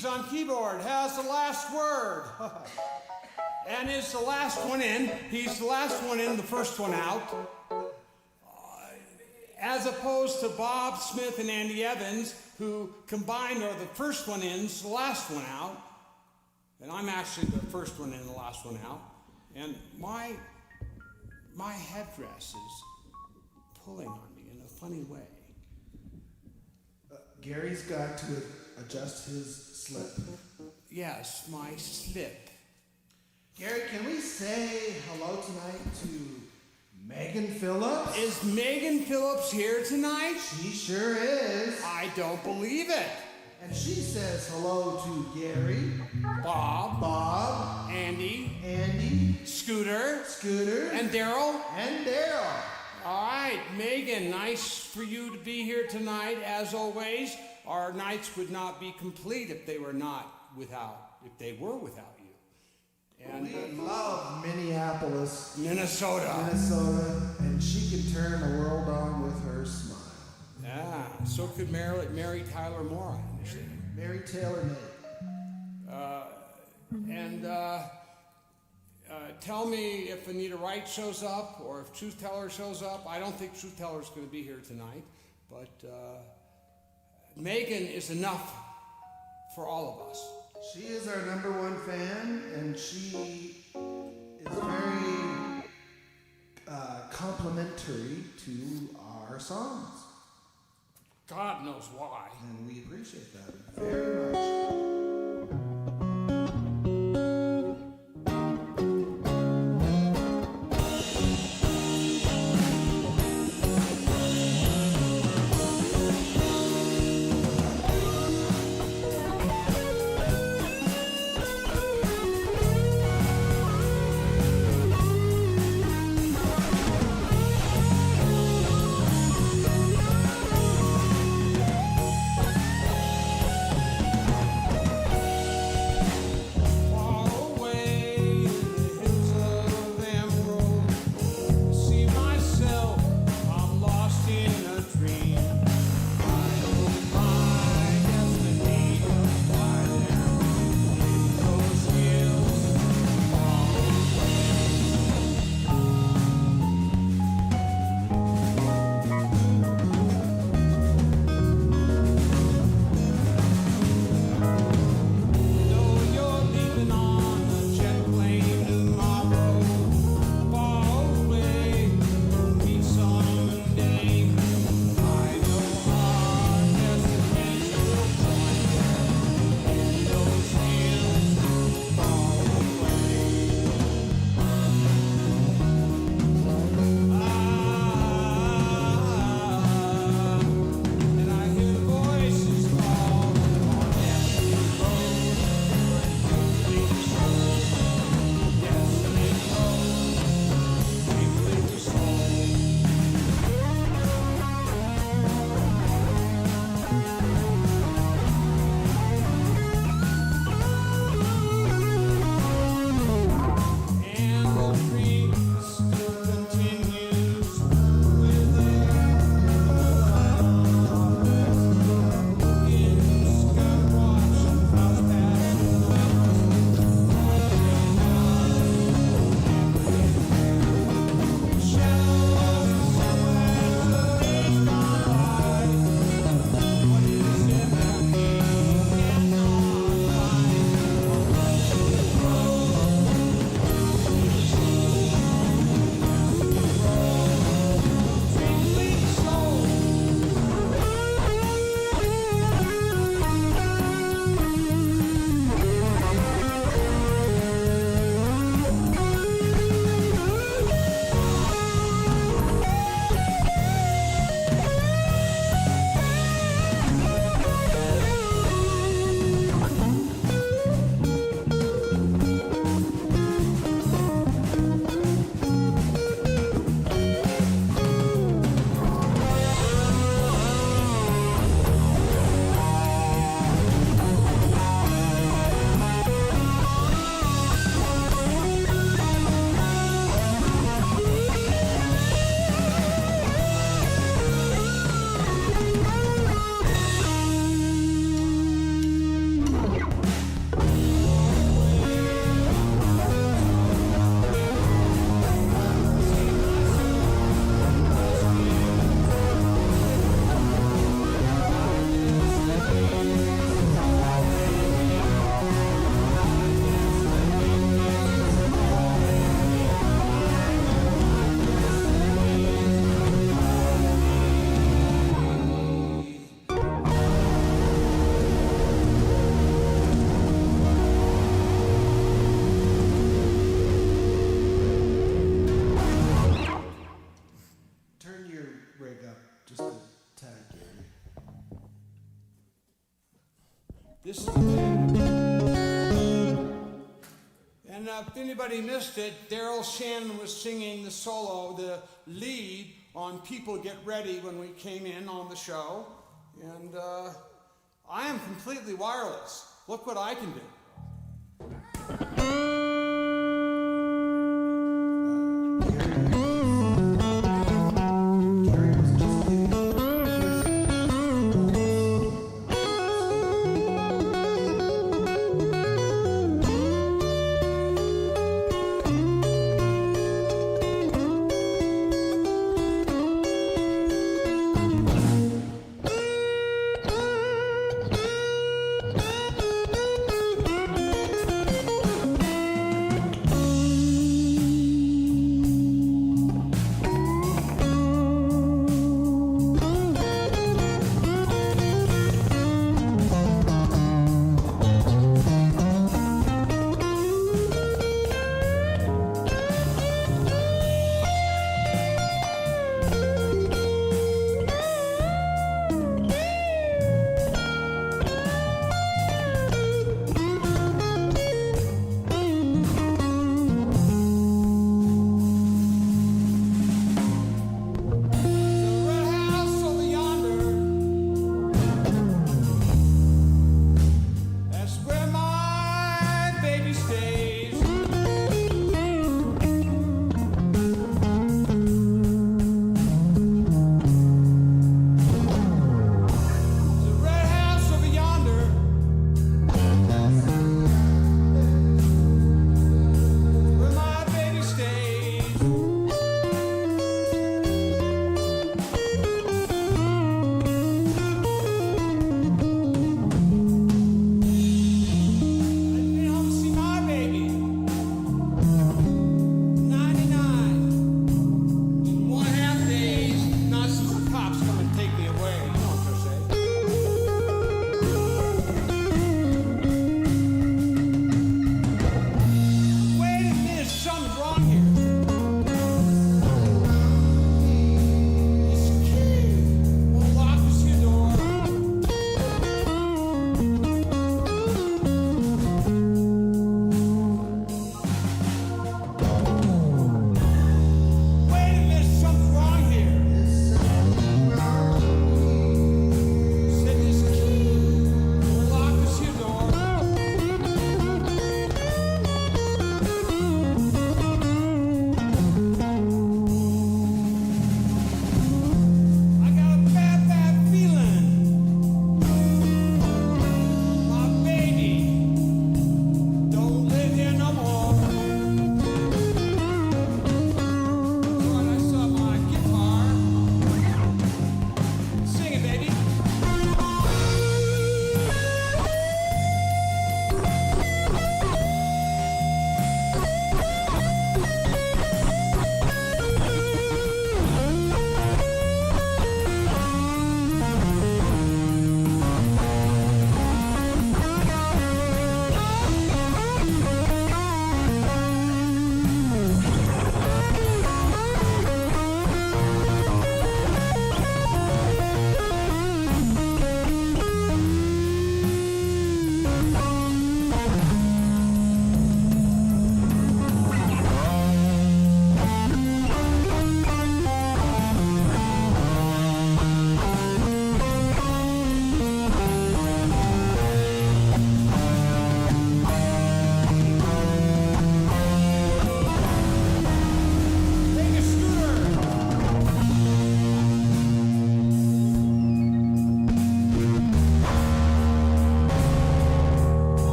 Keys on keyboard has the last word. And is the last one in. He's the last one in, the first one out. As opposed to Bob Smith and Andy Evans, who combined are the first one in, the last one out. And I'm actually the first one in, the last one out. And my headdress is pulling on me in a funny way. Gary's got to adjust his slip. Yes, my slip. Gary, can we say hello tonight to Megan Phillips? Is Megan Phillips here tonight? She sure is. I don't believe it. And she says hello to Gary, Bob, Andy, Scooter, and Daryl. All right, Megan, nice for you to be here tonight. As always, our nights would not be complete if they were without you. And we love Minneapolis, Minnesota, and she can turn the world on with her smile. Yeah, so could Mary Tyler Moore, I understand. Mary Taylor May. Tell me if Anita Wright shows up or if Truth Teller shows up. I don't think Truth Teller's going to be here tonight, but Megan is enough for all of us. She is our #1 fan, and she is very complimentary to our songs. God knows why. And we appreciate that very much. if anybody missed it, Daryl Shannon was singing the solo, the lead on People Get Ready when we came in on the show. And I am completely wireless. Look what I can do. Baby.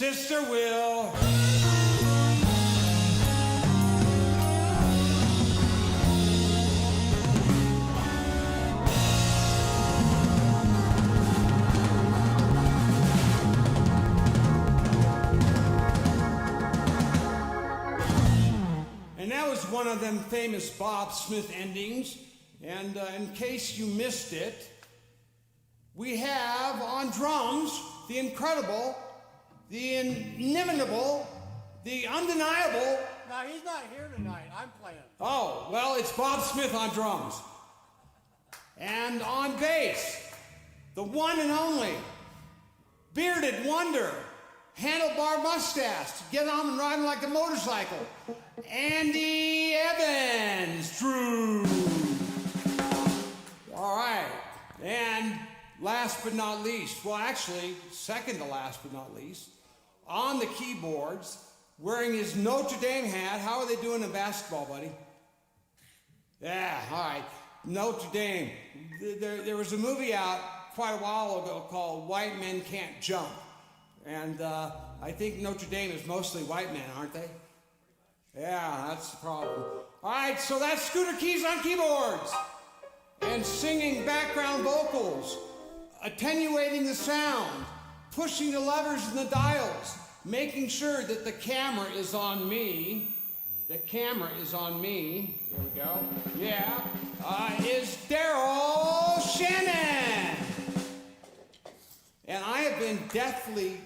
Sister Will. And that was one of them famous Bob Smith endings. And in case you missed it, we have on drums the incredible, the inimitable, the undeniable. No, he's not here tonight. I'm playing. Oh, well, it's Bob Smith on drums. And on bass, the one and only, bearded wonder, handlebar mustache, get on and riding like a motorcycle, Andy Evans, true. All right, and last but not least, well, actually, second to last but not least, on the keyboards, wearing his Notre Dame hat. How are they doing in basketball, buddy? Yeah, all right. Notre Dame. There was a movie out quite a while ago called White Men Can't Jump. And I think Notre Dame is mostly white men, aren't they? Yeah, that's the problem. All right, so that's Scooter Keys on keyboards. And singing background vocals, attenuating the sound, pushing the levers and the dials, making sure that the camera is on me. The camera is on me. Here we go. Yeah. Is Daryl Shannon. And I have been deathly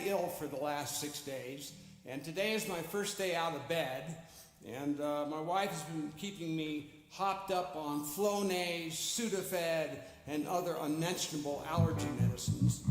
ill for the last 6 days. And today is my first day out of bed. And my wife has been keeping me hopped up on Flonase, Sudafed, and other unmentionable allergy medicines.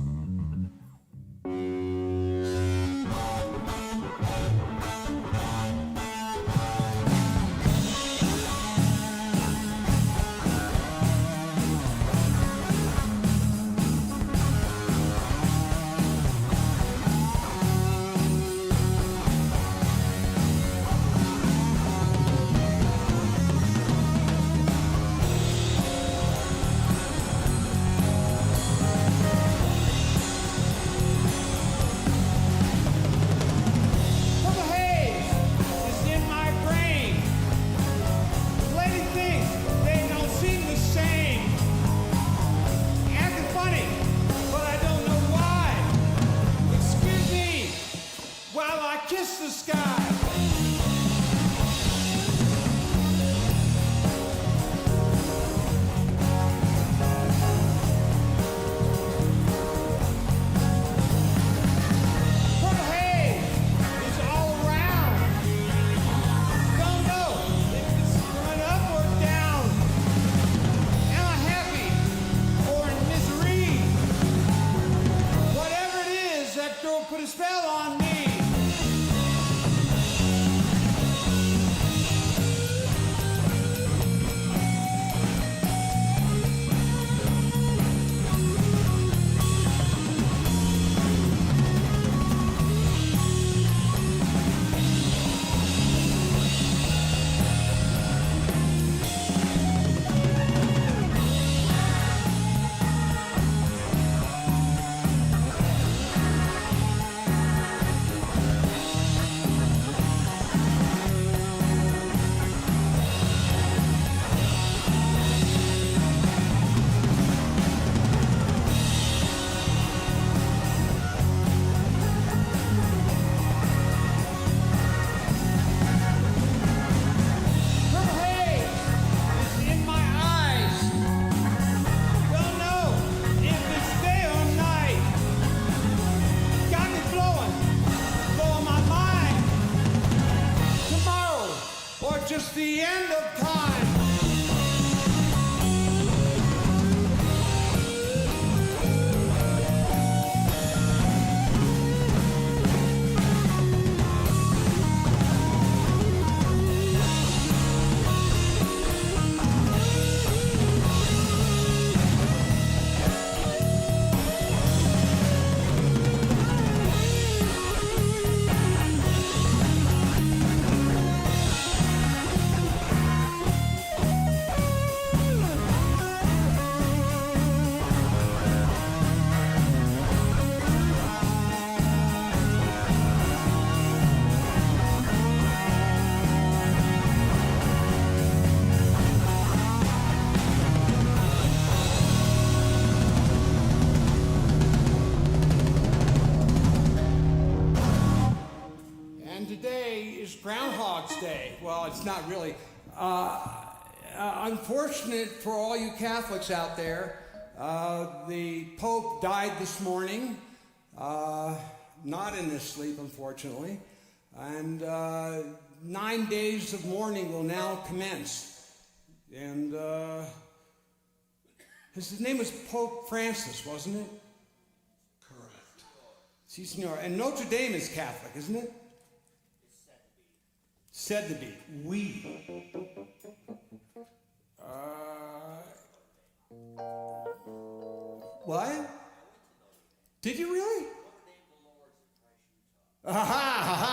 Day. Well, it's not really. Unfortunate for all you Catholics out there, the Pope died this morning, not in his sleep, unfortunately, and 9 days of mourning will now commence. And his name was Pope Francis, wasn't it? Correct. Si, senor. And Notre Dame is Catholic, isn't it? Said to be. We. What? Did you really? Ha ha ha ha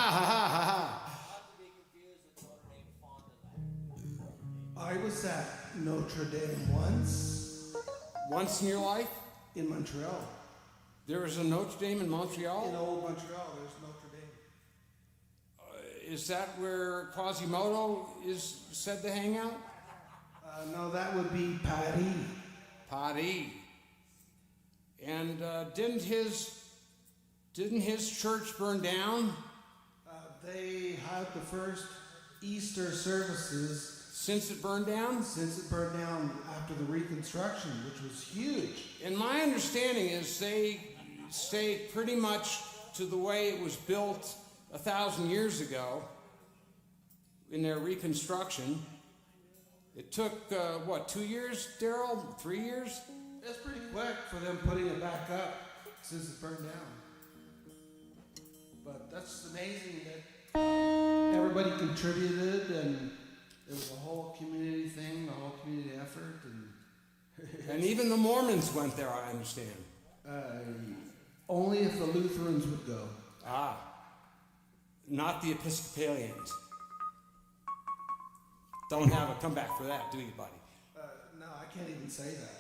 ha. I was at Notre Dame once. Once in your life? In Montreal. There was a Notre Dame in Montreal? In old Montreal, there's Notre Dame. Is that where Quasimodo is said to hang out? No, that would be Paris. Paris. And didn't his church burn down? They had the first Easter services Since it burned down? since it burned down after the reconstruction, which was huge. And my understanding is they stayed pretty much to the way it was built 1,000 years ago in their reconstruction. It took, 2 years, Daryl? 3 years? That's pretty quick for them putting it back up since it burned down. But that's amazing that everybody contributed and it was a whole community thing, the whole community effort. And even the Mormons went there, I understand. Only if the Lutherans would go. Ah, not the Episcopalians. Don't have a comeback for that, do you, buddy? No, I can't even say that.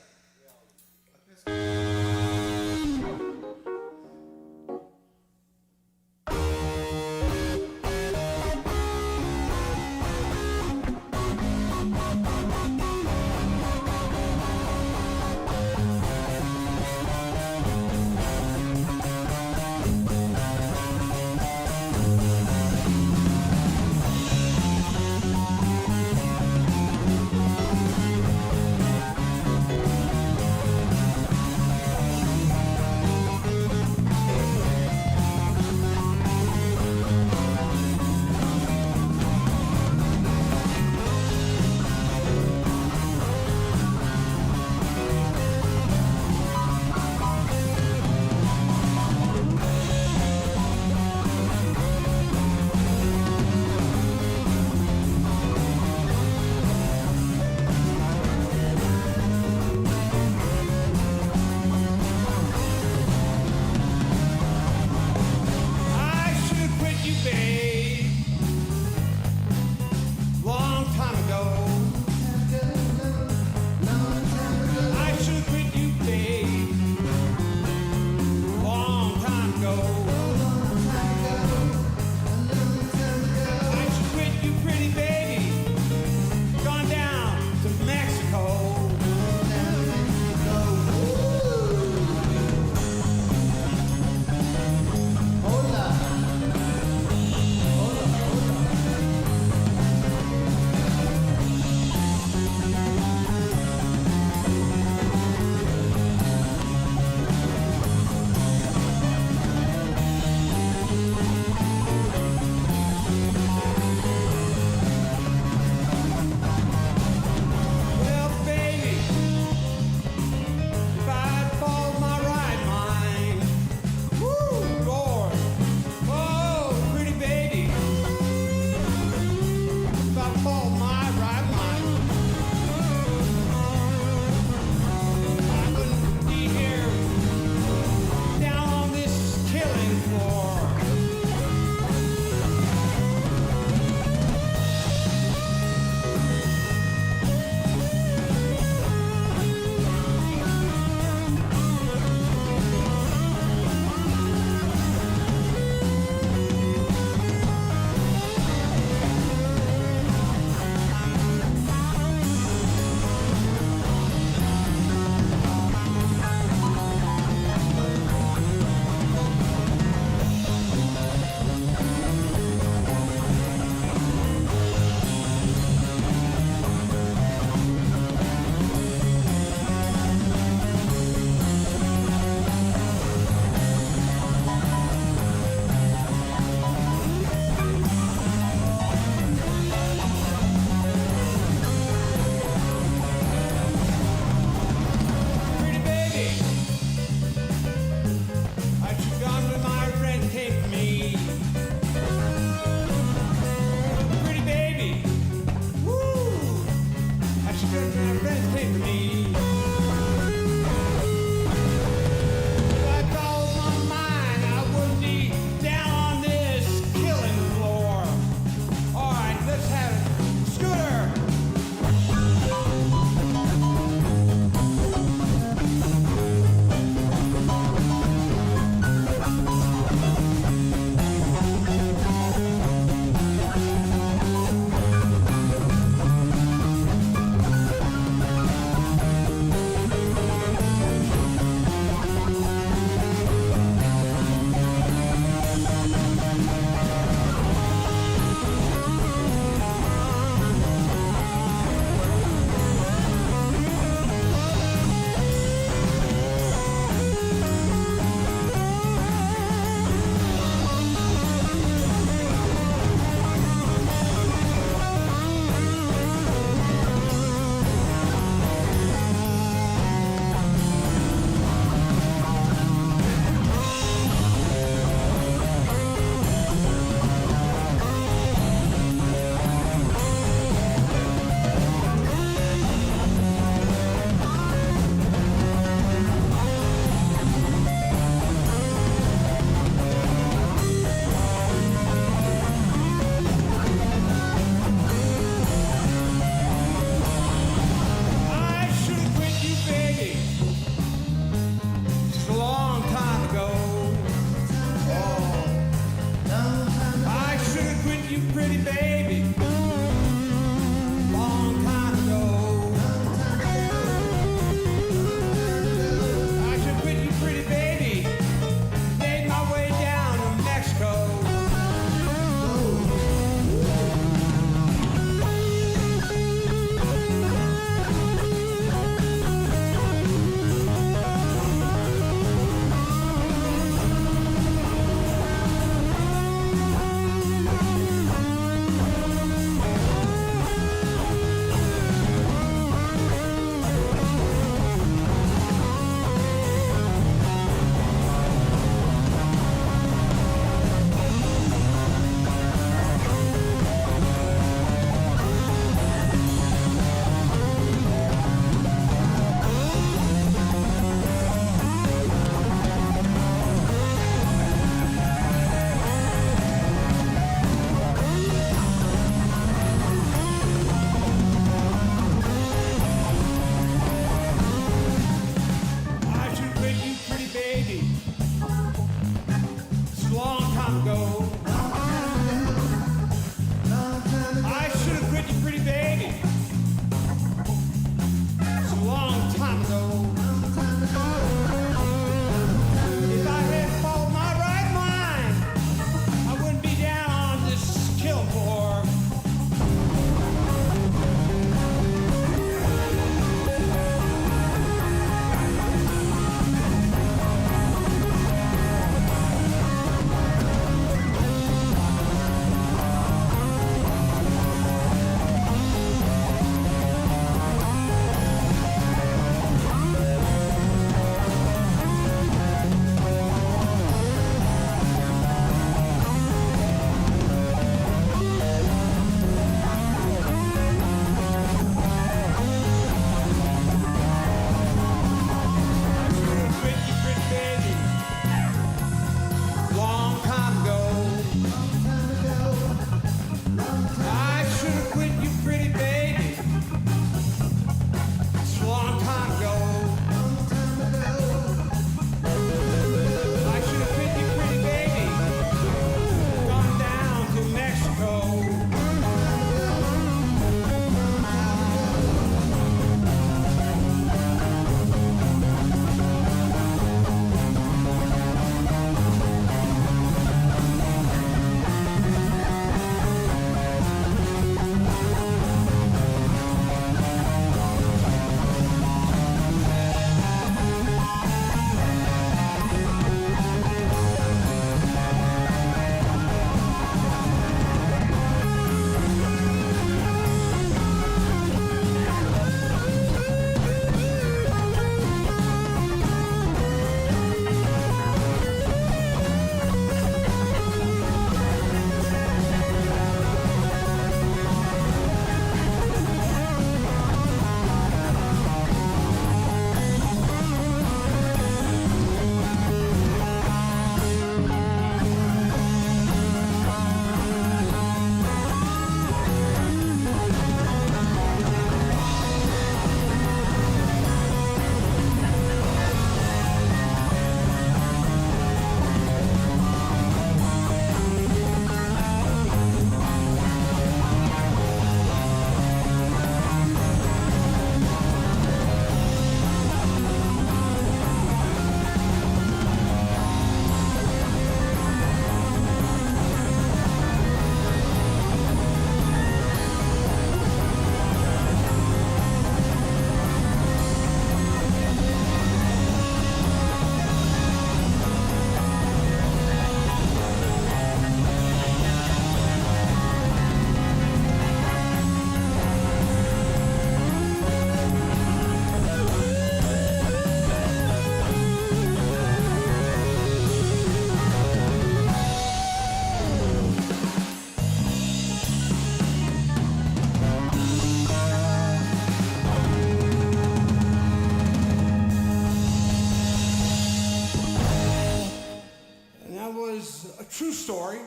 true story,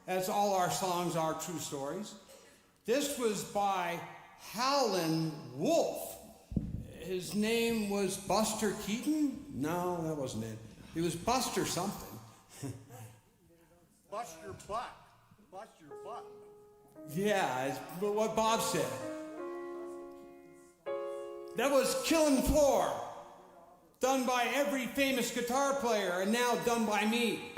as all our songs are true stories. This was by Howlin' Wolf. His name was Buster Keaton? No, that wasn't it. He was Buster something. Bust your butt. Bust your butt. Yeah, it's what Bob said. That was Killin' Floor, done by every famous guitar player, and now done by me.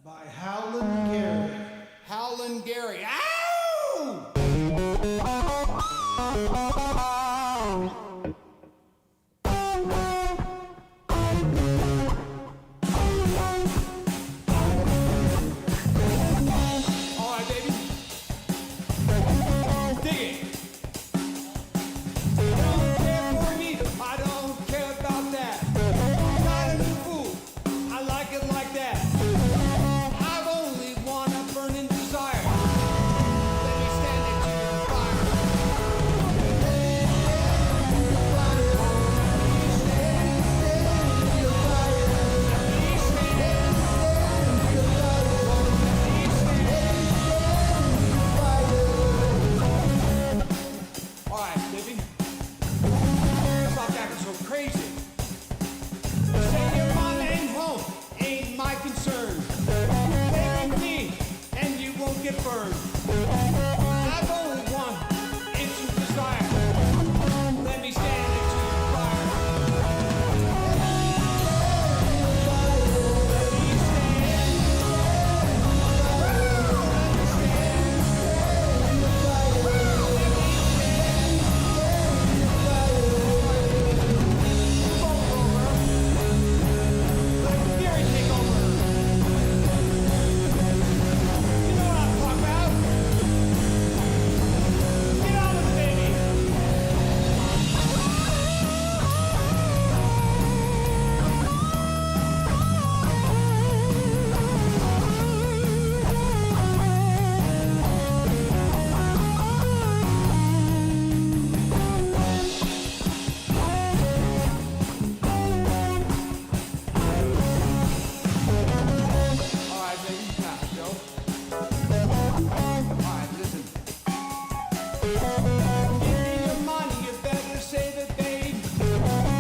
By Howlin' Gary. Howlin' Gary. Ow! All right, baby. Dig it. You don't care for me, I don't care about that. Not a new fool, I like it like that. I've only one a burning desire. Let me stand into your fire. All right, baby. Stop acting so crazy. Stay here, mom ain't home, ain't my concern. Stay with me, and you won't get burned. I've only one instant desire. Let me stand into your fire. Let me stand. Let Gary take over. You know what I'm talking about. Get on with it, baby. All right, baby. Now, Joe. All right, listen. Give me your money, you better save it, babe.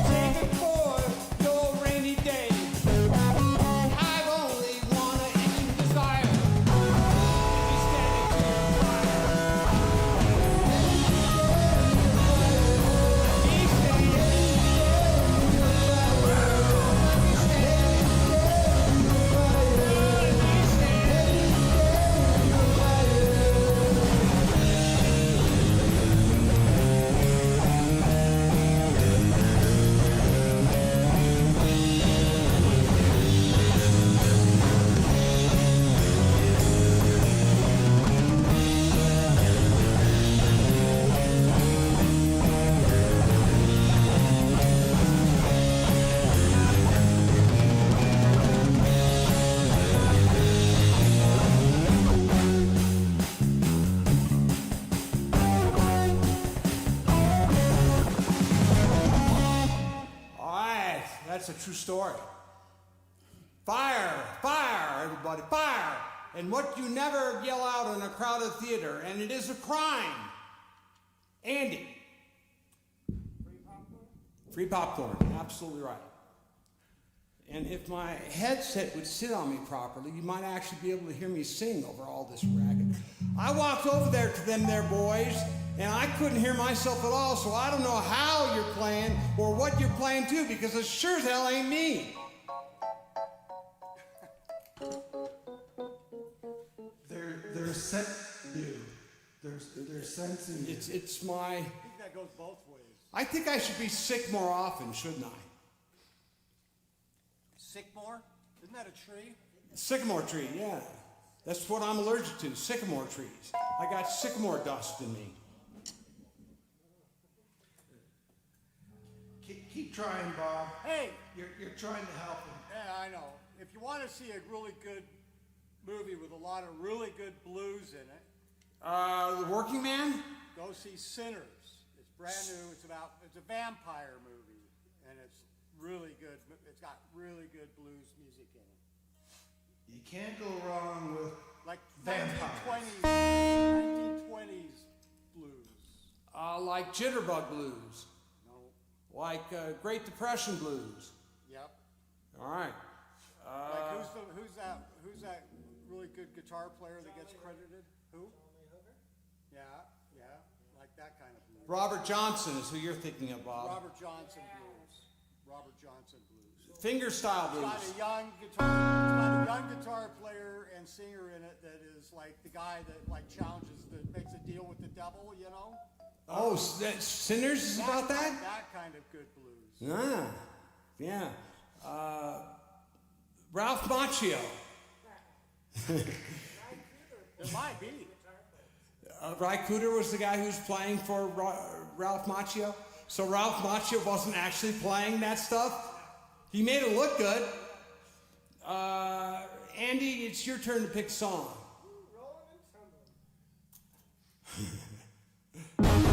Save it for your rainy day. I've only one itching desire. Let me stand into your fire. Let me stand. All right, that's a true story. Fire, fire, everybody, fire. And what you never yell out in a crowded theater, and it is a crime. Andy. Free popcorn, absolutely right. And if my headset would sit on me properly, you might actually be able to hear me sing over all this racket. I walked over there to them there boys, and I couldn't hear myself at all, so I don't know how you're playing or what you're playing too, because it sure as hell ain't me. They're they're sensing you. It's my... I think that goes both ways. I think I should be sick more often, shouldn't I? Sycamore? Isn't that a tree? Sycamore tree, yeah. That's what I'm allergic to, sycamore trees. I got sycamore dust in me. Keep trying, Bob. Hey! You're trying to help him. Yeah, I know. If you want to see a really good movie with a lot of really good blues in it, The Working Man? go see Sinners. It's brand new. It's a vampire movie, and it's really good. It's got really good blues music in it. You can't go wrong with Like vampires. 1920s blues. Like Jitterbug Blues. No. Like Great Depression Blues. Yep. All right. Like who's that really good guitar player that gets credited? Who? Yeah, like that kind of blues. Robert Johnson is who you're thinking of, Bob. Robert Johnson blues. Robert Johnson blues. Fingerstyle It's Blues. got a young guitar player and singer in it that is like the guy that like challenges, that makes a deal with the devil, you know? Oh, Sinners is about that? That kind of good blues. Yeah. Ralph Macchio. It might be. Ry Cooder was the guy who was playing for Ralph Macchio. So Ralph Macchio wasn't actually playing that stuff. He made it look good. Andy, it's your turn to pick a song. Rolling and tumbling.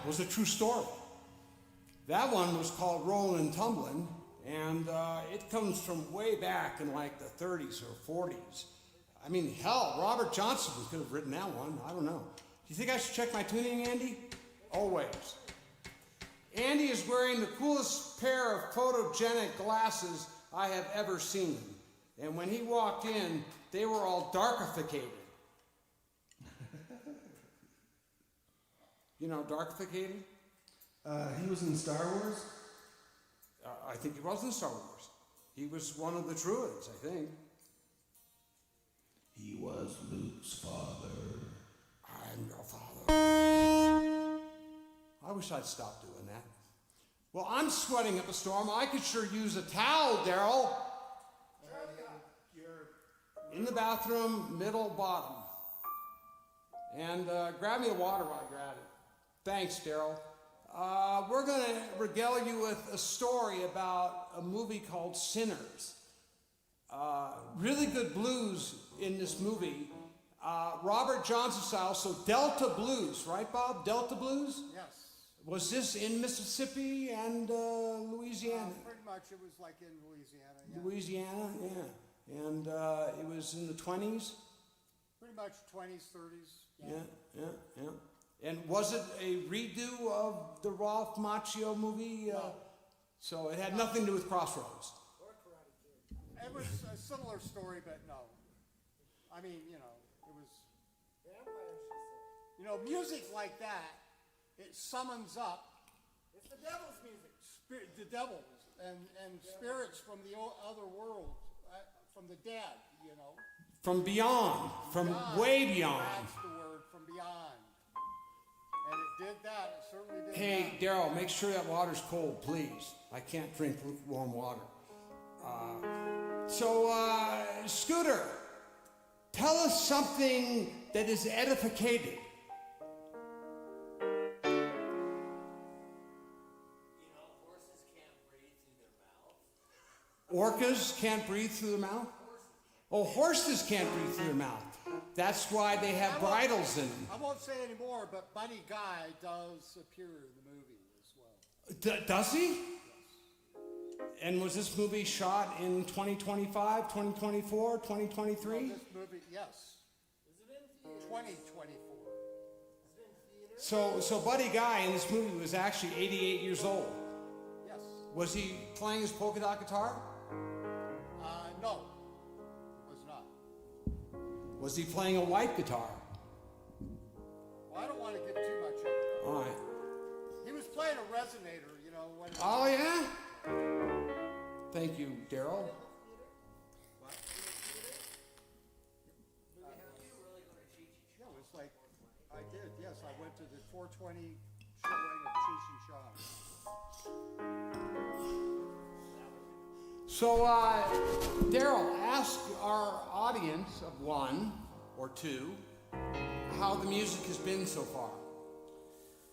was a true story. That one was called Rollin' and Tumblin', and it comes from way back in like the 30s or 40s. I mean, hell, Robert Johnson could have written that one. I don't know. Do you think I should check my tuning, Andy? Always. Andy is wearing the coolest pair of photogenic glasses I have ever seen. And when he walked in, they were all darkificated. You know, darkificated? He was in Star Wars? I think he was in Star Wars. He was one of the druids, I think. He was Luke's father. I'm your father. I wish I'd stop doing that. Well, I'm sweating up a storm. I could sure use a towel, Daryl. You're in the bathroom, middle, bottom. And grab me a water while you're at it. Thanks, Daryl. We're going to regale you with a story about a movie called Sinners. Really good blues in this movie. Robert Johnson style, so Delta blues, right, Bob? Delta blues? Yes. Was this in Mississippi and Louisiana? Pretty much it was like in Louisiana, yeah. Louisiana, yeah. And it was in the 20s? Pretty much 20s, 30s. Yeah. And was it a redo of the Ralph Macchio movie? No. So it had nothing to do with Crossroads. It was a similar story, but no. I mean, you know, it was... You know, music like that, it summons up... It's the devil's music. The devils and spirits from the other world, from the dead, you know. From beyond, from way beyond. That's the word, from beyond. And it did that, it certainly did Hey, that. Daryl, make sure that water's cold, please. I can't drink warm water. Scooter, tell us something that is edificated. Orcas can't breathe through their mouth? Oh, horses can't breathe through their mouth. That's why they have bridles in them. I won't say anymore, but Buddy Guy does appear in the movie as well. Does he? And was this movie shot in 2025, 2024, 2023? This movie, yes. Is it in theater? 2024. Is it in theater? So Buddy Guy in this movie was actually 88 years old. Yes. Was he playing his polka dot guitar? No, it was not. Was he playing a white guitar? Well, I don't want to give too much of it. All right. He was playing a resonator, you know. When it Oh, yeah? Thank you, Daryl. Yeah, it was like, I did, yes. I went to the 420 showing of Cheech and Chong. So, Daryl, ask our audience of one or two how the music has been so far.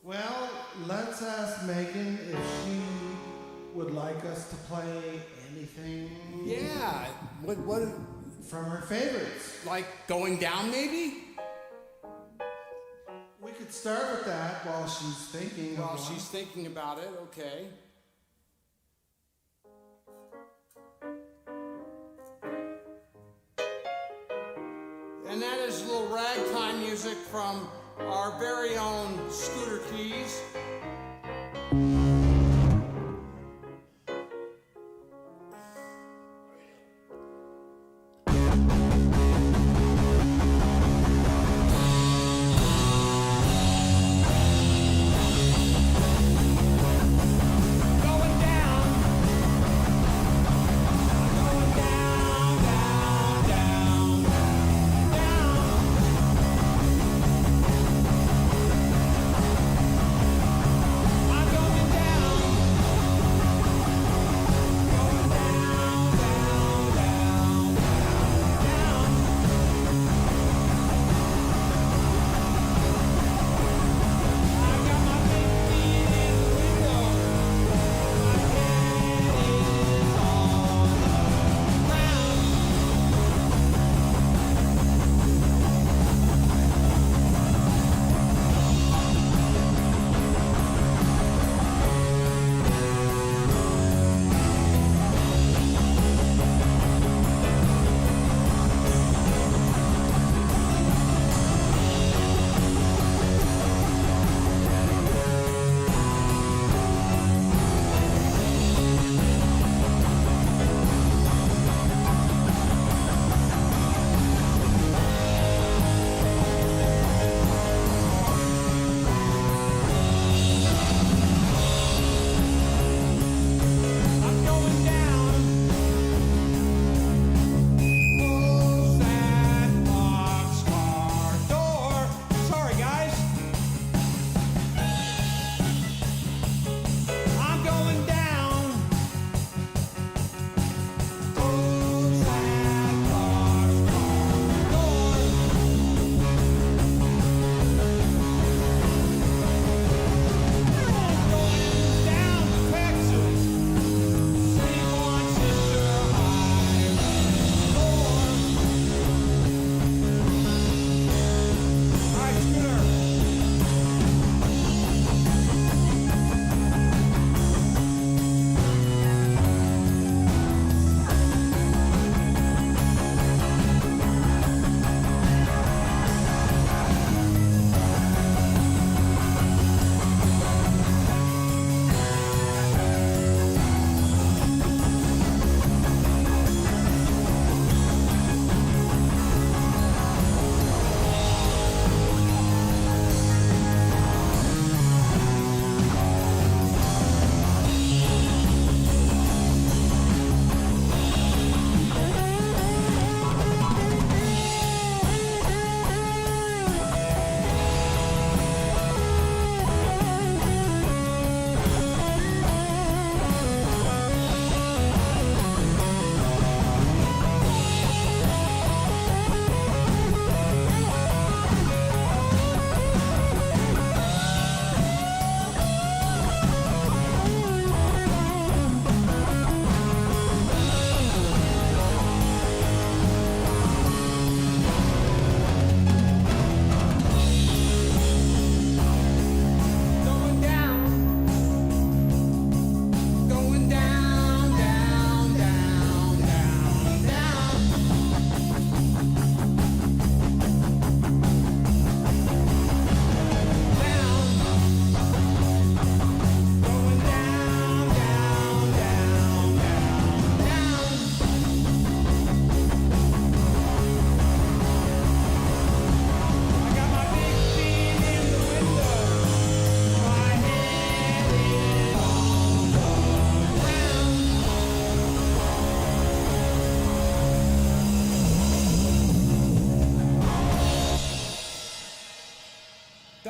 Well, let's ask Megan if she would like us to play anything Yeah. What? from her favorites. Like going down, maybe? We could start with that while she's thinking. While of one. she's thinking about it, okay. And that is a little ragtime music from our very own Scooter Keys. Going down. Going down, down, down, down.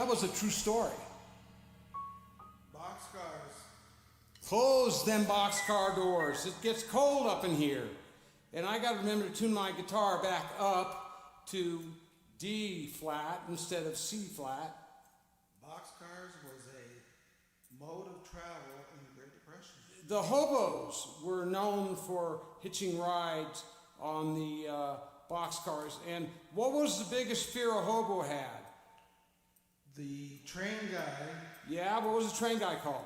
That was a true story. Boxcars. Close them boxcar doors. It gets cold up in here. And I got to remember to tune my guitar back up to D flat instead of C flat. Boxcars was a mode of travel in the Great Depression. The hobos were known for hitching rides on the boxcars. And what was the biggest fear a hobo had? The train guy, Yeah, what was the train guy called?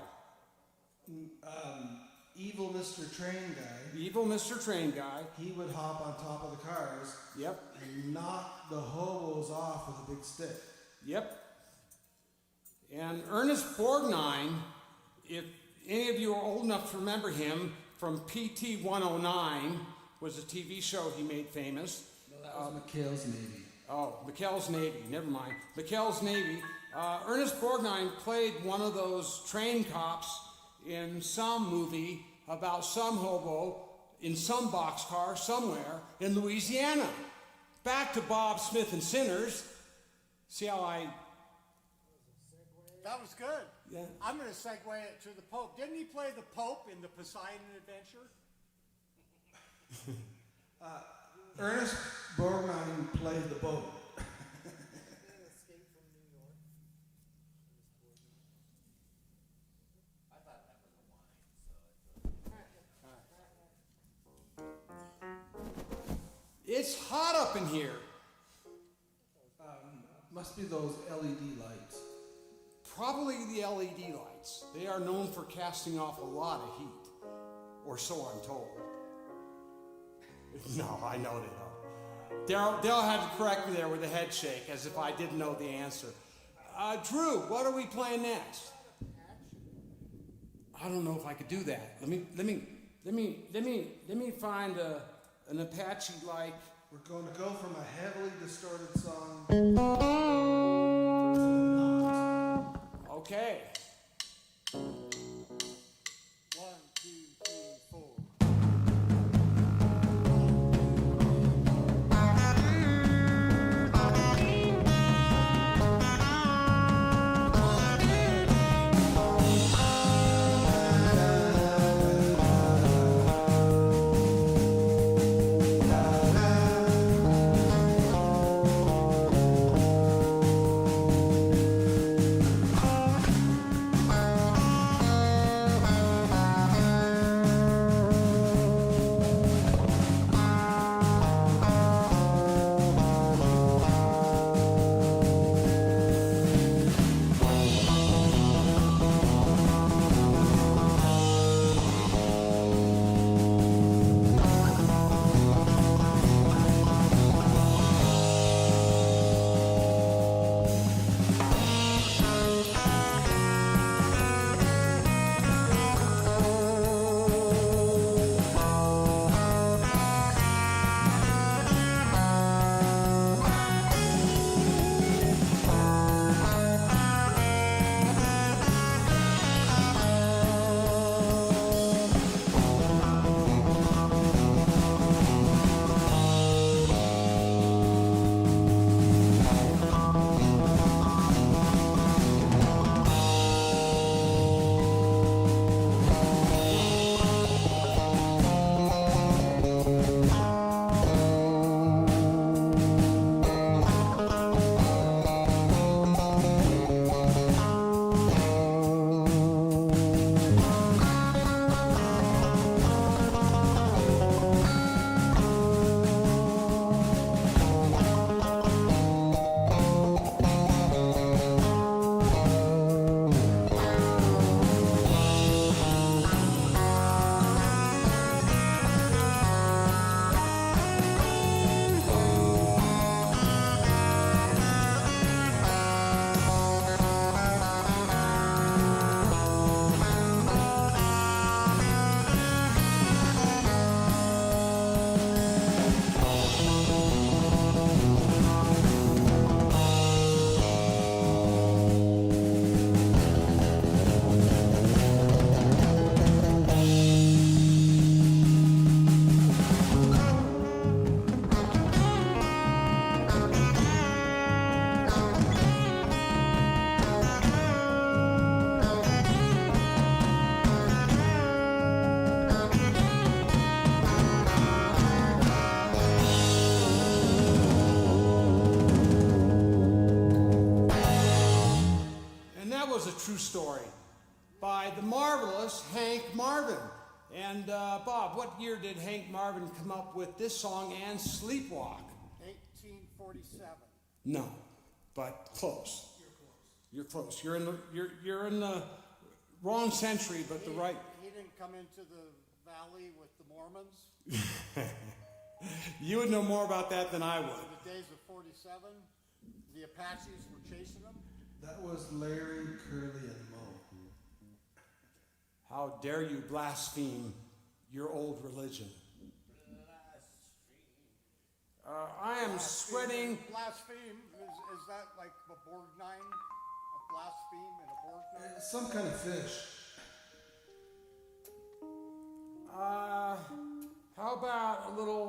evil Mr. Train Guy, Evil Mr. Train Guy. he would hop on top of the cars Yep, and knock the hobos off with a big stick. yep. And Ernest Borgnine, if any of you are old enough to remember him from PT 109, was a TV show he made famous. No, that was McHale's Navy. Oh, McHale's Navy, never mind. McHale's Navy. Ernest Borgnine played one of those train cops in some movie about some hobo in some boxcar somewhere in Louisiana. Back to Bob Smith and Sinners. See how I... That was good. Yeah. I'm going to segue it to the Pope. Didn't he play the Pope in the Poseidon Adventure? Ernest Borgnine played the boat. It's hot up in here. Must be those LED lights. Probably the LED lights. They are known for casting off a lot of heat. Or so I'm told. No, I know they don't. Daryl had to correct me there with a head shake, as if I didn't know the answer. Drew, what are we playing next? I don't know if I could do that. Let me find an Apache like. We're going to go from a heavily distorted song to a not. Okay. 1, 2, 3, 4. true story by the marvelous Hank Marvin. And Bob, what year did Hank Marvin come up with this song and Sleepwalk? 1847. No, but close. You're close. You're in the wrong century, but the right. He didn't come into the valley with the Mormons. You would know more about that than I would. In the days of 47, the Apaches were chasing them. That was Larry, Curly, and Moe. How dare you blaspheme your old religion? I am sweating. Blaspheme, is that like a Borgnine? A blaspheme and a Borgnine? Some kind of fish. How about a little,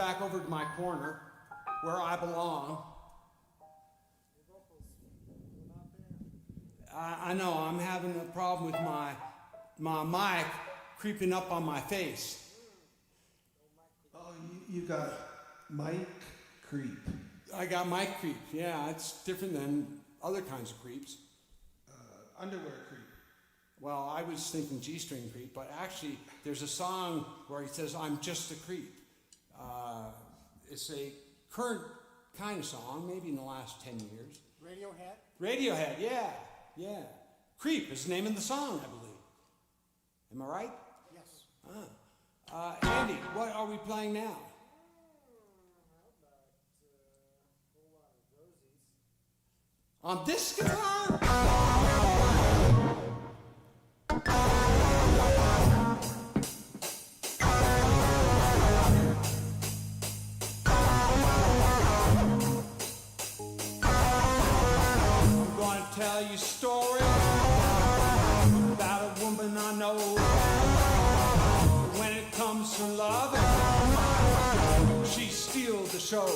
back over to my corner where I belong. I know, I'm having a problem with my mic creeping up on my face. Oh, you got mic creep. I got mic creep, yeah, it's different than other kinds of creeps. Underwear creep. Well, I was thinking G-string creep, but actually there's a song where he says, I'm just a creep. It's a current kind of song, maybe in the last 10 years. Radiohead, yeah. Creep is the name of the song, I believe. Am I right? Yes. Andy, what are we playing now? On this guitar? I'm going to tell you a story about a woman I know. When it comes to love, she steals the show.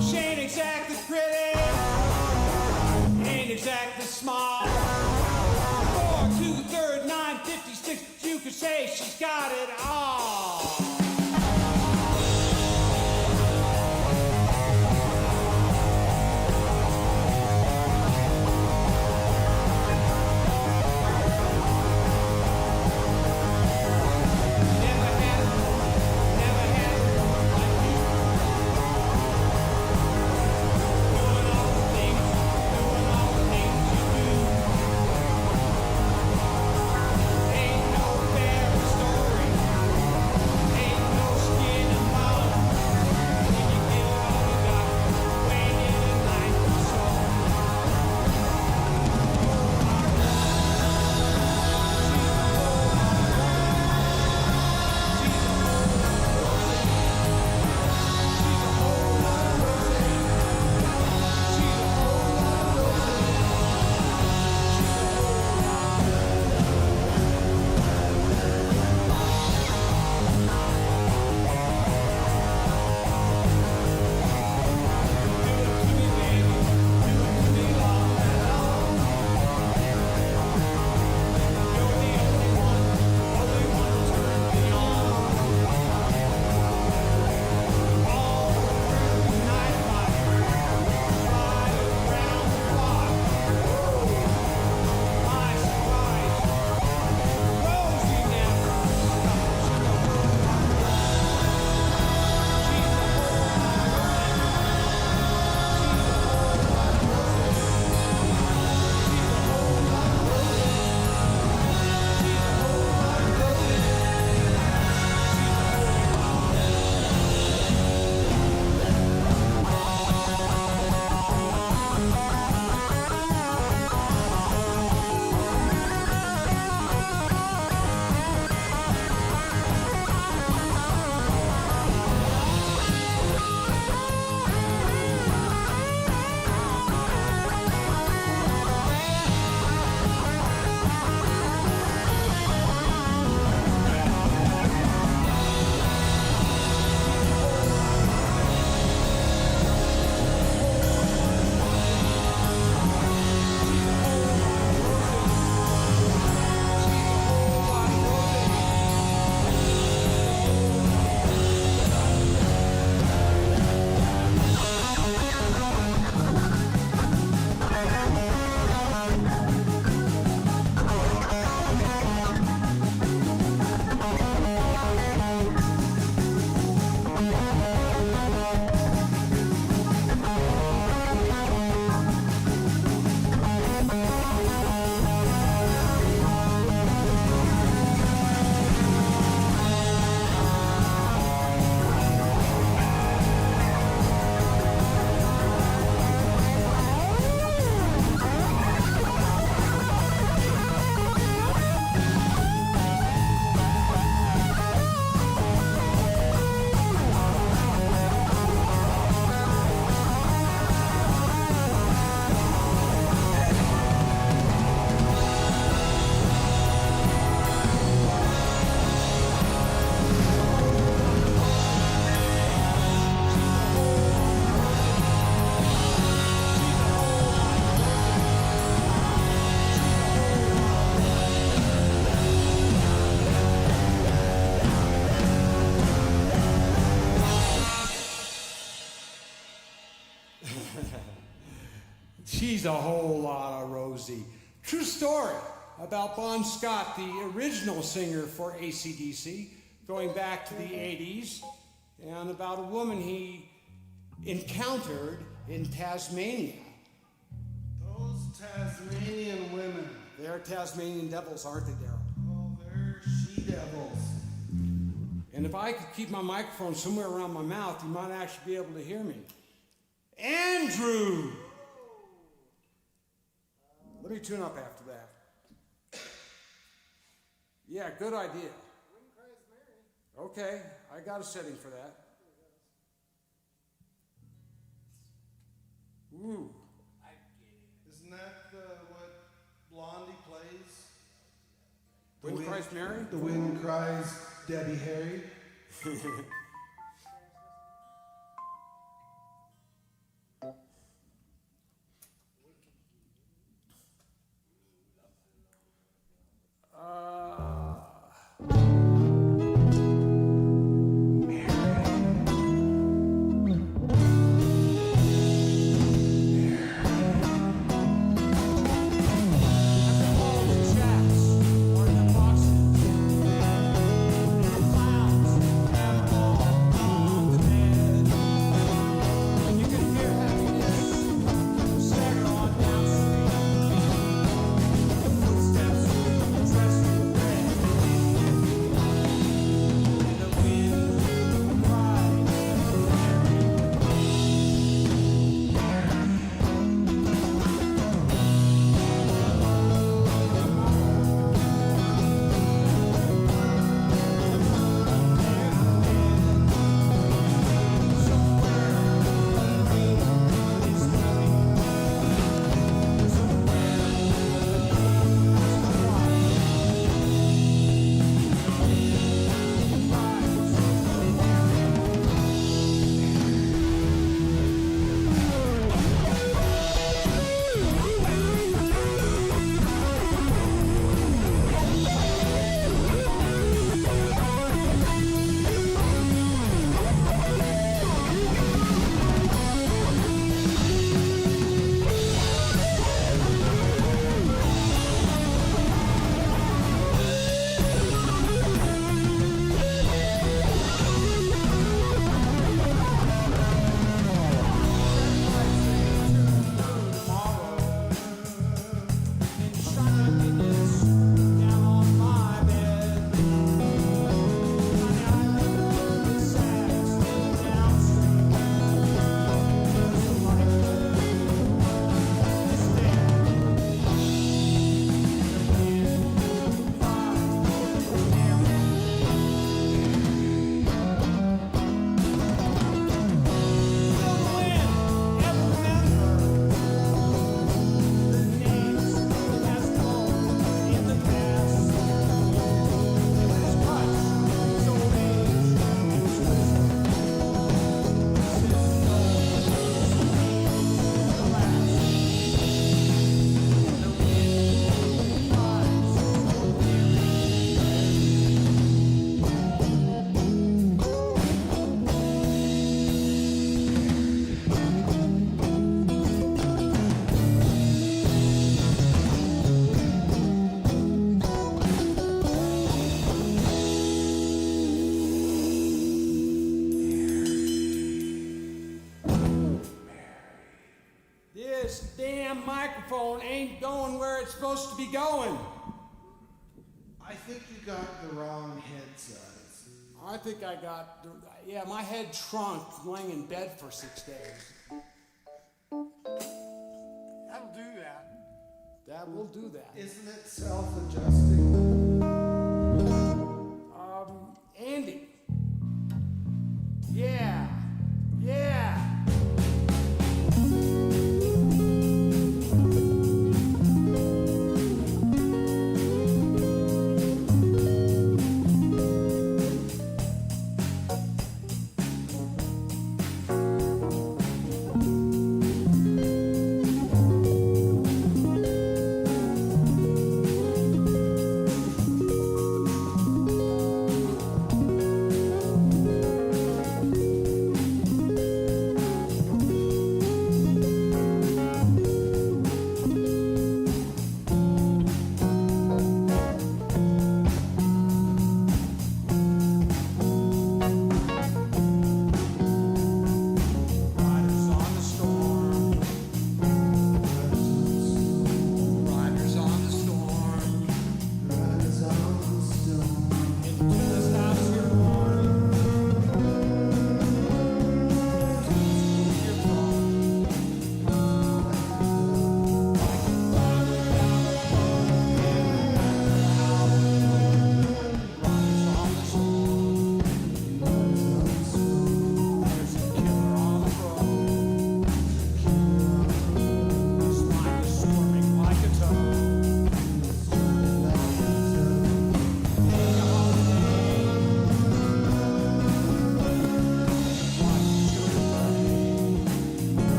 She ain't exactly pretty, ain't exactly smart. 4, 2, 3, 9, 56, you could say she's got it all. She's a whole lot of Rosie. True story about Bon Scott, the original singer for AC/DC, going back to the 80s, and about a woman he encountered in Tasmania. Those Tasmanian women. They're Tasmanian devils, aren't they, Daryl? Oh, they're she-devils. And if I could keep my microphone somewhere around my mouth, you might actually be able to hear me. Andrew! Let me tune up after that. Yeah, good idea. Okay, I got a setting for that. Ooh. Isn't that what Blondie plays? Wind Cries Mary? The Wind Cries Debbie Harry. microphone ain't going where it's supposed to be going. I think you got the wrong head size. I think I got, yeah, my head shrunk laying in bed for 6 days. That'll do that. That will do that. Isn't it self-adjusting? Andy. Yeah. Yeah.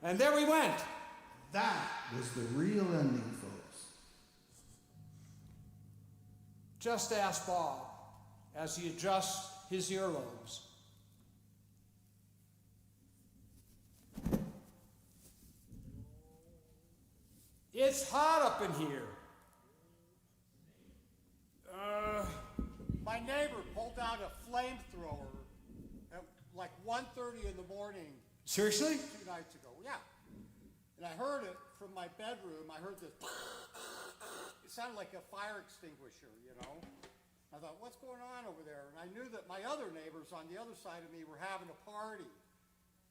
And there we went. That was the real ending, folks. Just ask Bob as he adjusts his earlobes. It's hot up in here. My neighbor pulled out a flamethrower at like 1:30 in the morning. Seriously? 2 nights ago, yeah. And I heard it from my bedroom. I heard this. It sounded like a fire extinguisher, you know. I thought, what's going on over there? And I knew that my other neighbors on the other side of me were having a party.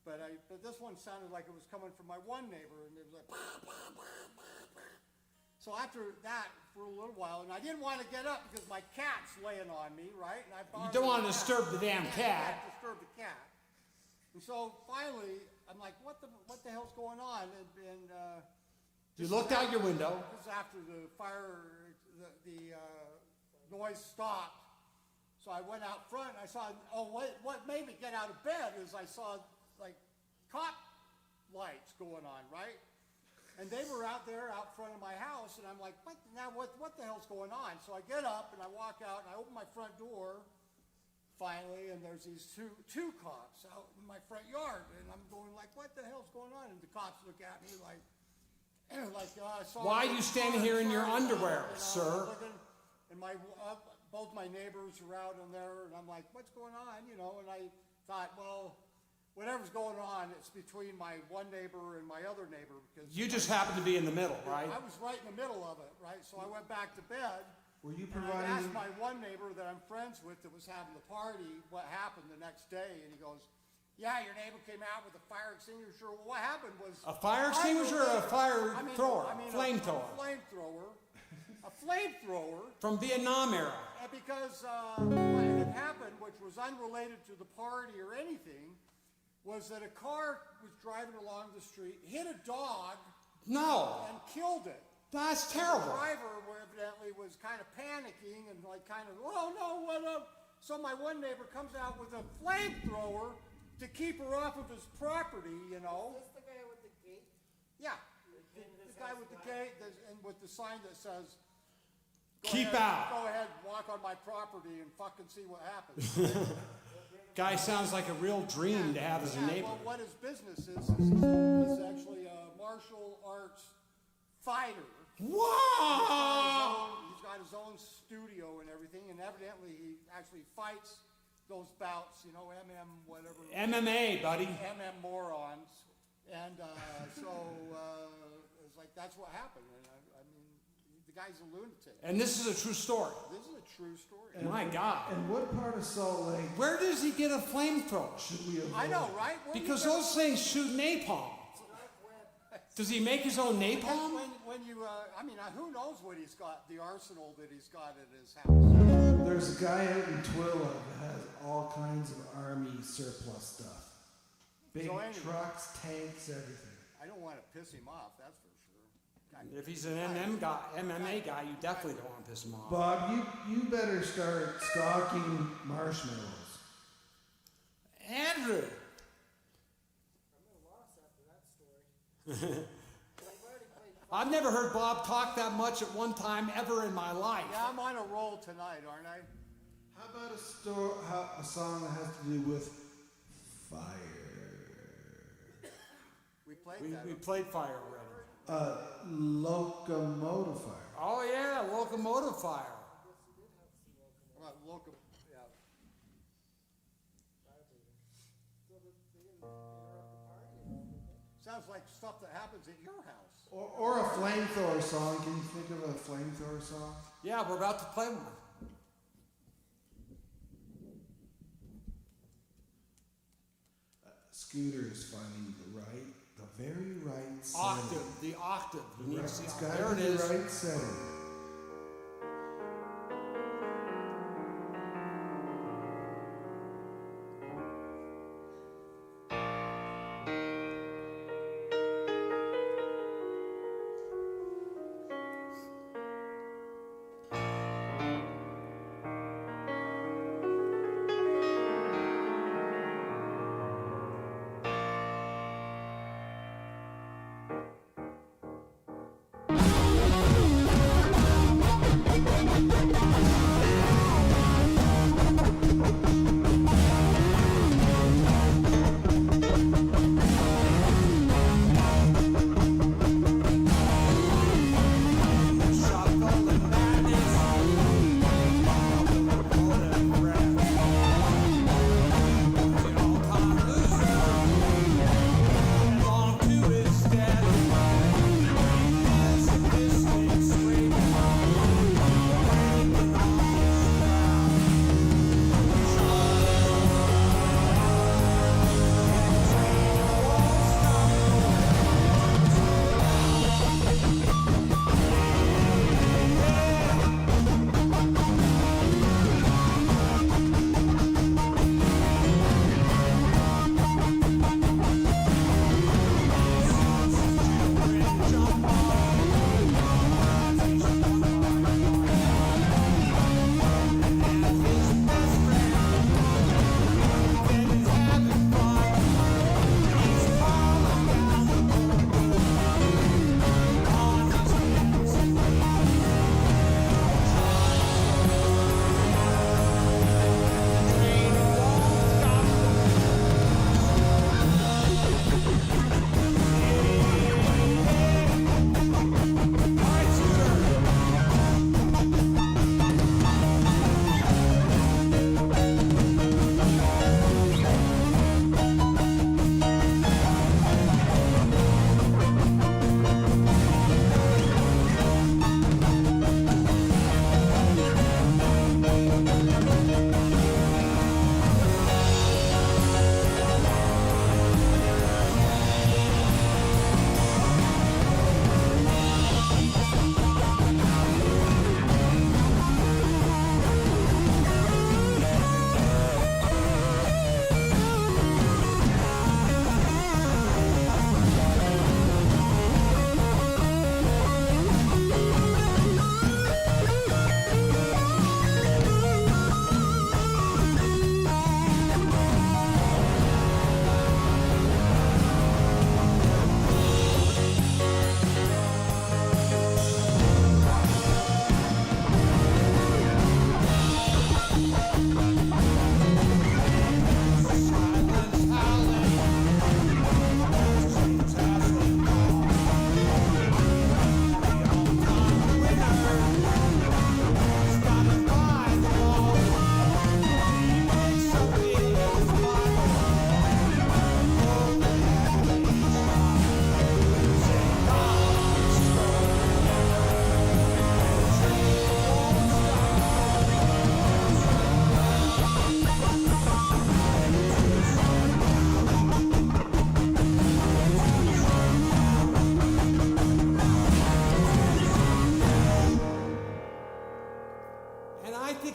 But this one sounded like it was coming from my one neighbor, and it was like. So after that, for a little while, and I didn't want to get up because my cat's laying on me, right? And You don't want to disturb the damn cat. Can't disturb the cat. And so finally, I'm like, what the hell's going on? And You looked out your window. this is after the fire, the noise stopped. So I went out front and I saw, what made me get out of bed is I saw like cop lights going on, right? And they were out there out front of my house, and I'm like, what the hell's going on? So I get up and I walk out and I open my front door finally, and there's these two cops out in my front yard, and I'm going like, what the hell's going on? And the cops look at me like sorry. Why are you standing here in your underwear, sir? And both my neighbors are out in there, and I'm like, what's going on? You know, and I thought, well, whatever's going on, it's between my one neighbor and my other neighbor. Because You just happened to be in the middle, right? I was right in the middle of it, right? So I went back to bed. Were you And I asked providing? my one neighbor that I'm friends with that was having the party what happened the next day, and he goes, yeah, your neighbor came out with a fire extinguisher. Well, what happened was... A fire extinguisher or a fire thrower? Flamethrower. A flamethrower. A flamethrower. From Vietnam era. And because what had happened, which was unrelated to the party or anything, was that a car was driving along the street, hit a dog, No. and killed it. That's The terrible. driver evidently was kind of panicking and like kind of, oh no, what up? So my one neighbor comes out with a flamethrower to keep her off of his property, you know. Is this the guy with the gate? Yeah, the guy with the gate and with the sign that says, Keep out. Go ahead, walk on my property and fucking see what happens. Guy sounds like a real dream to have as a neighbor. Well, what his business is actually a martial arts fighter. Wow! He's got his own studio and everything, and evidently he actually fights those bouts, you know, whatever. MMA, buddy. MM morons. And so it's like, that's what happened. And I mean, the guy's a lunatic. And this is a true story. This is a true story. My God. And what part of Salt Lake Where does he get a flamethrower? should we avoid? I know, right? Because those things shoot napalm. Does he make his own napalm? When you, who knows what he's got, the arsenal that he's got at his house. There's a guy out in Twilla that has all kinds of army surplus stuff. Big So anyway. trucks, tanks, everything. I don't want to piss him off, that's for sure. If he's an MMA guy, you definitely don't want to piss him off. Bob, you better start stocking marshmallows. Andrew! I'm at a loss after that story. I've already played I've never heard Bob talk that much at one time ever in my life. Yeah, I'm on a roll tonight, aren't I? How about a song that has to do with fire? We played that. We played fire already. Locomotive fire. Oh yeah, Locomotive fire. About local, yeah. Sounds like stuff that happens at your house. Or a flamethrower song. Can you think of a flamethrower song? Yeah, we're about to play one. Scooter is finding the very right setting. Octave, the octave. You need to see. It's There got it to be is. the right setting.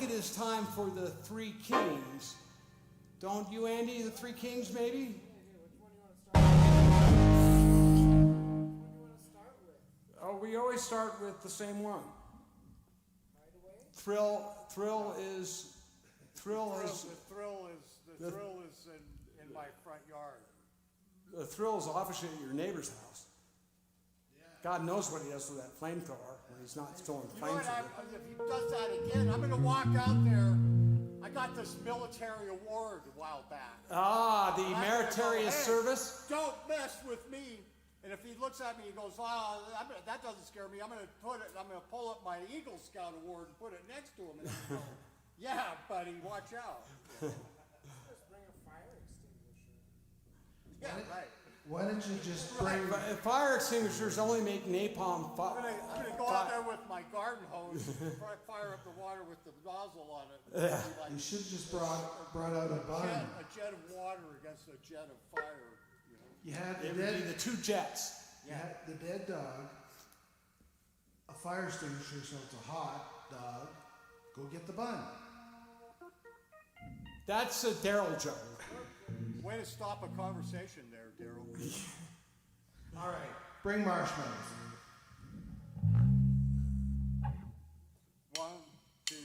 it is time for the Three Kings. Don't you, Andy, the Three Kings, maybe? Which one do you want to start with? Oh, we always start with the same one. Right away? Thrill is The thrill is in my front yard. the thrill is obviously at your neighbor's house. God knows what he does with that flamethrower when he's not throwing You know what? flames. If he does that again, I'm going to walk out there. I got this military award a while back. Ah, the I'm gonna meritorious go, "Hey, service. Don't mess with me. And if he looks at me, he goes, "Oh, that doesn't scare me. I'm going to pull up my Eagle Scout award and put it next to him." And I go, "Yeah, buddy, watch out." Just bring a fire extinguisher. Yeah, right. Why don't you just bring? Fire extinguishers only make napalm I'm fire. gonna go out there with my garden hose, fire up the water with the nozzle on it. Yeah. Like You should just brought out a bun. a jet of water against a jet of fire. You know. You had It the would be dead. the two jets. You had the dead dog. A fire extinguisher, so it's a hot dog. Go get the bun. That's a Daryl joke. Way to stop a conversation there, Daryl. All right. Bring marshmallows. 1, 2.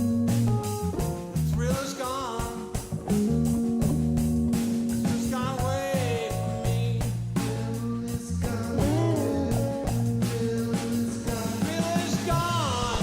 The thrill is gone. It's gone away from me. The thrill is gone.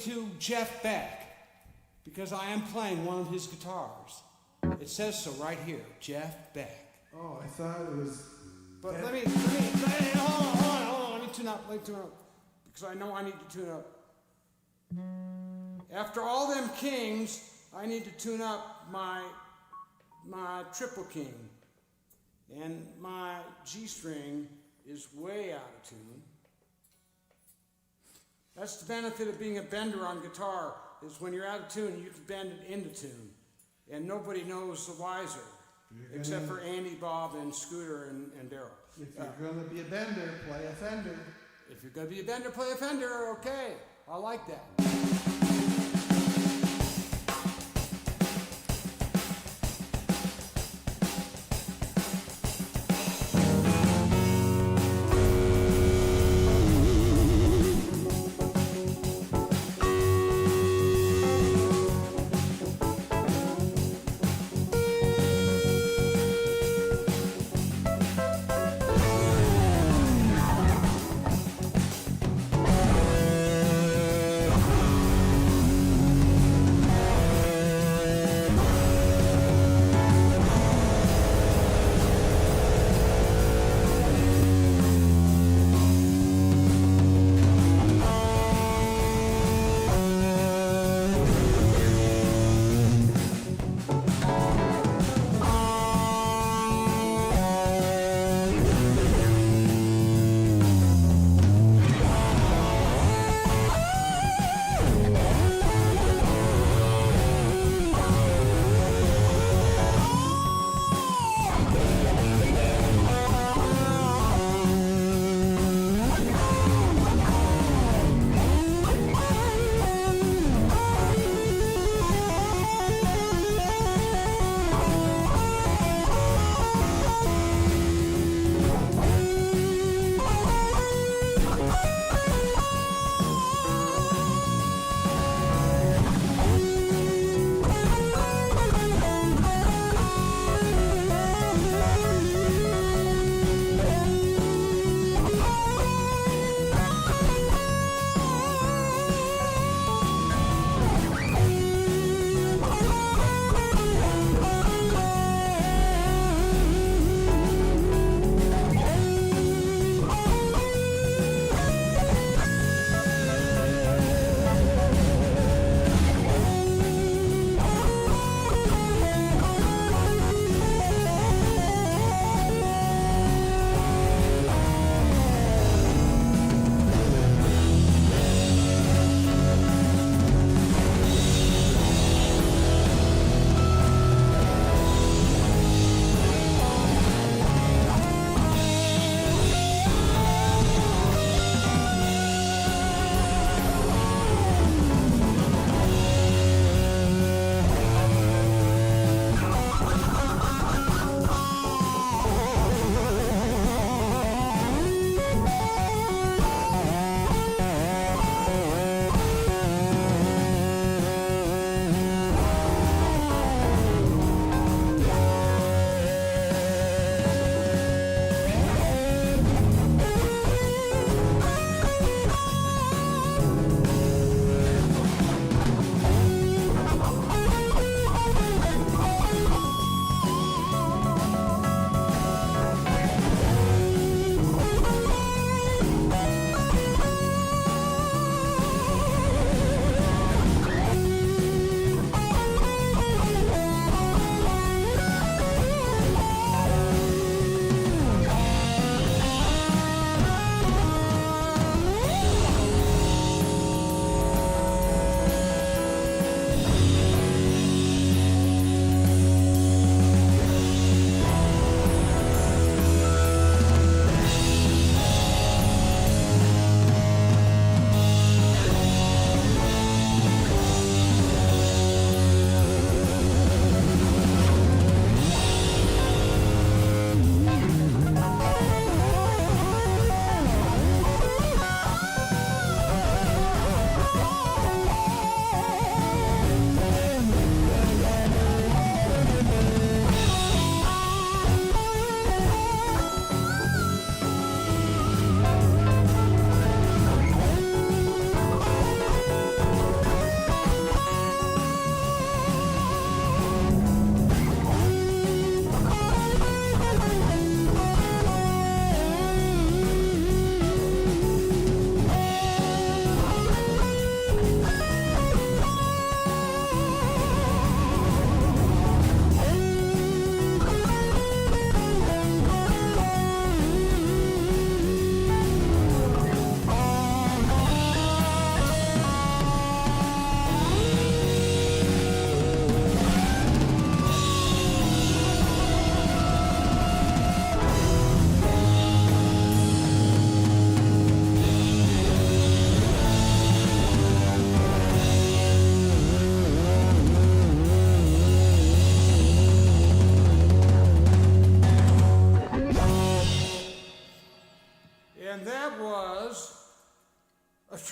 to Jeff Beck because I am playing one of his guitars. It says so right here, Jeff Beck. Oh, I thought it was. But Beck. let me hold on, let me tune up, because I know I need to tune up. After all them kings, I need to tune up my triple king. And my G string is way out of tune. That's the benefit of being a bender on guitar, is when you're out of tune, you can bend it into tune. And nobody knows the wiser, except for Andy, Bob, and Scooter, and Daryl. If you're gonna be a bender, play a Fender. If you're gonna be a bender, play a Fender, okay. I like that.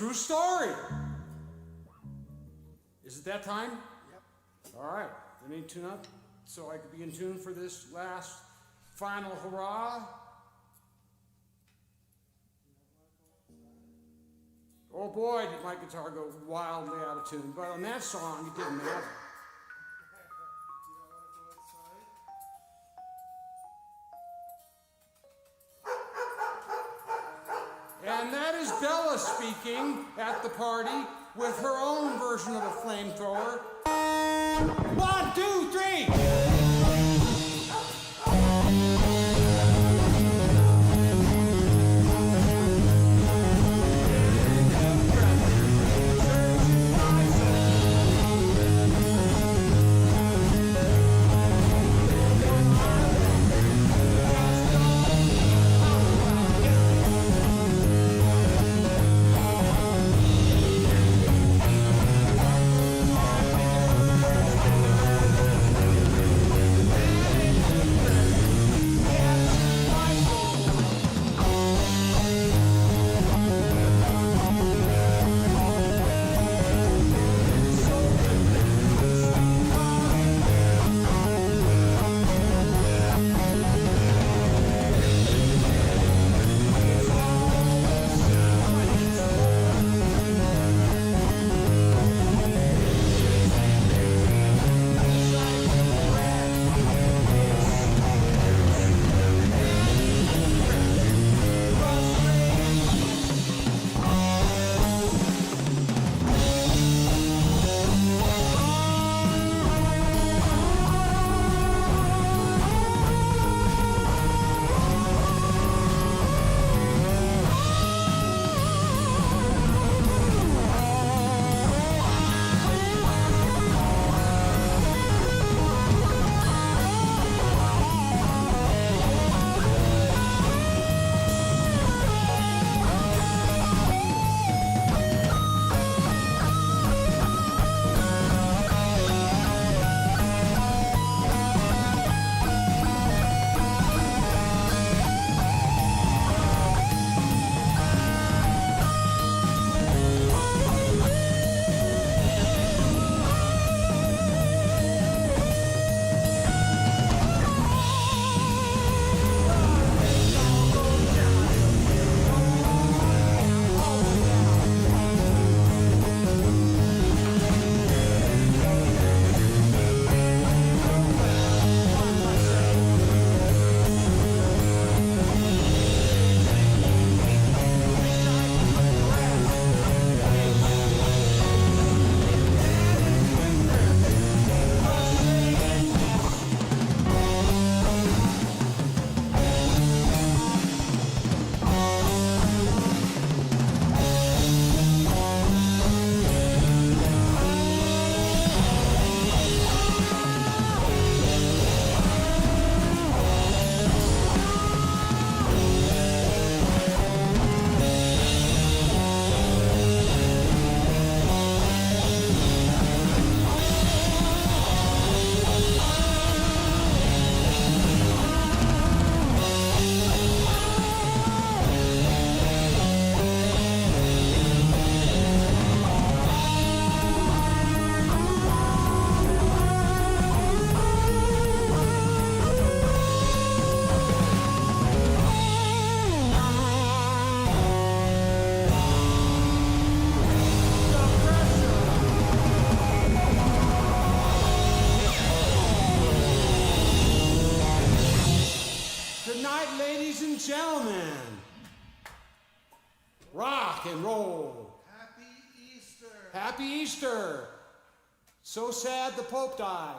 true story. Is it that time? Yep. All right. Let me tune up so I can be in tune for this last final hurrah. Oh boy, did my guitar go wildly out of tune. But on that song, it didn't matter. And that is Bella speaking at the party with her own version of a flamethrower. 1, 2, 3! Gentlemen, rock and roll. Happy Easter. Happy Easter. So sad the Pope died.